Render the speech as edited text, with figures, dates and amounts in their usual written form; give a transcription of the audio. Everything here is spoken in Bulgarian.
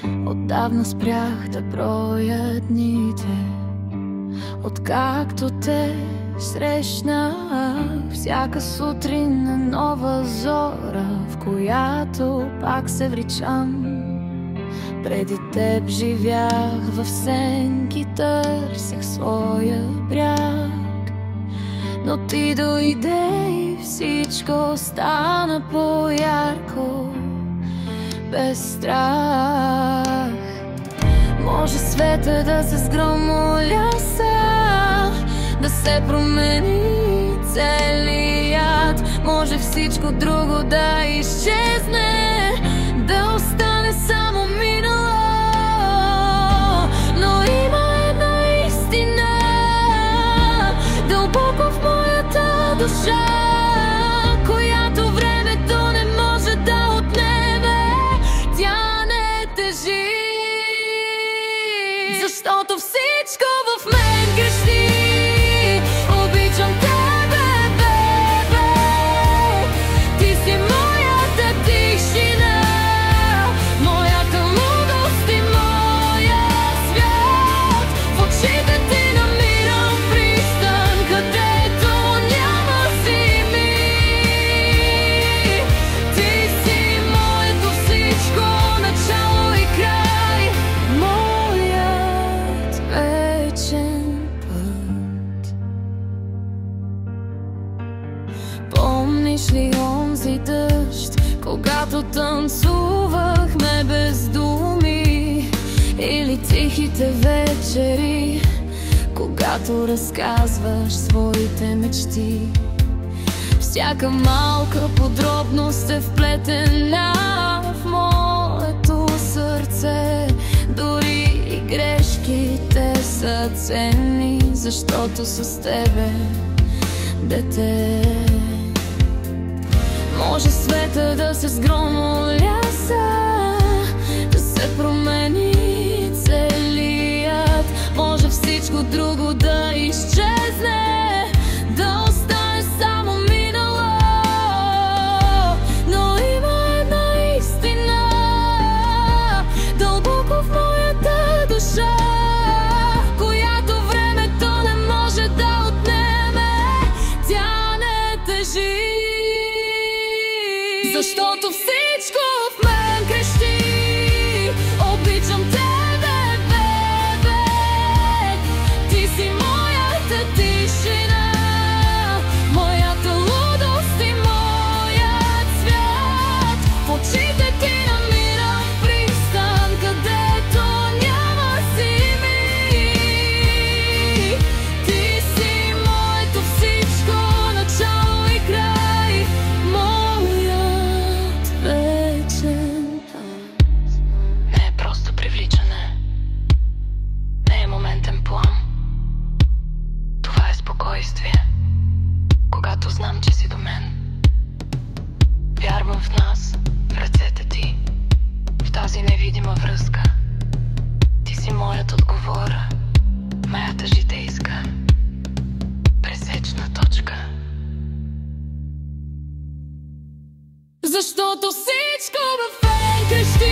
Отдавна спрях да броя дните, откакто те срещнах. Всяка сутрин на нова зора, в която пак се вричам. Преди теб живях в сенки, търсех своя бряг, но ти дойде и всичко стана по-ярко, без страх. Може света да се сгромоляса, да се промени целият. Може всичко друго да изчезне, да остане само минало. Но има една истина дълбоко в моята душа, която времето не може да отнеме. Тя не тежи, защото всичко в мен греши. Обичам тебе, бебе, ти си моята тишина, моята лудост и моя свят. В очите ти намирам пристан, където няма зими. Ти си моето всичко, начало и край, моят вечен път. Помниш ли онзи дъжд, когато танцувахме без думи? Или тихите вечери, когато разказваш своите мечти? Всяка малка подробност е вплетена в моето сърце. Дори и грешките са ценни, защото с тебе, дете. Може света да се сгромоляса, да се промени целият. Може всичко друго да изчезне, да остане само минало. Но има една истина дълбоко в моята душа, която времето не може да отнеме. Тя не тежи, защото всичко в мен крещи. Обичам тебе, бебе, ти си моята тишина, моята лудост и моят свят. В очите ти намирам пристан, където няма зими. Ти си моето всичко, начало и край, моят вечен път. Не е просто привличане, не е моментен план. Това е спокойствие, когато знам, че си до мен. Вярвам в нас, в ръцете ти, в тази невидима връзка. Ти си моят отговор, моята житейска пресечна точка. Защото всичко в мен крещи.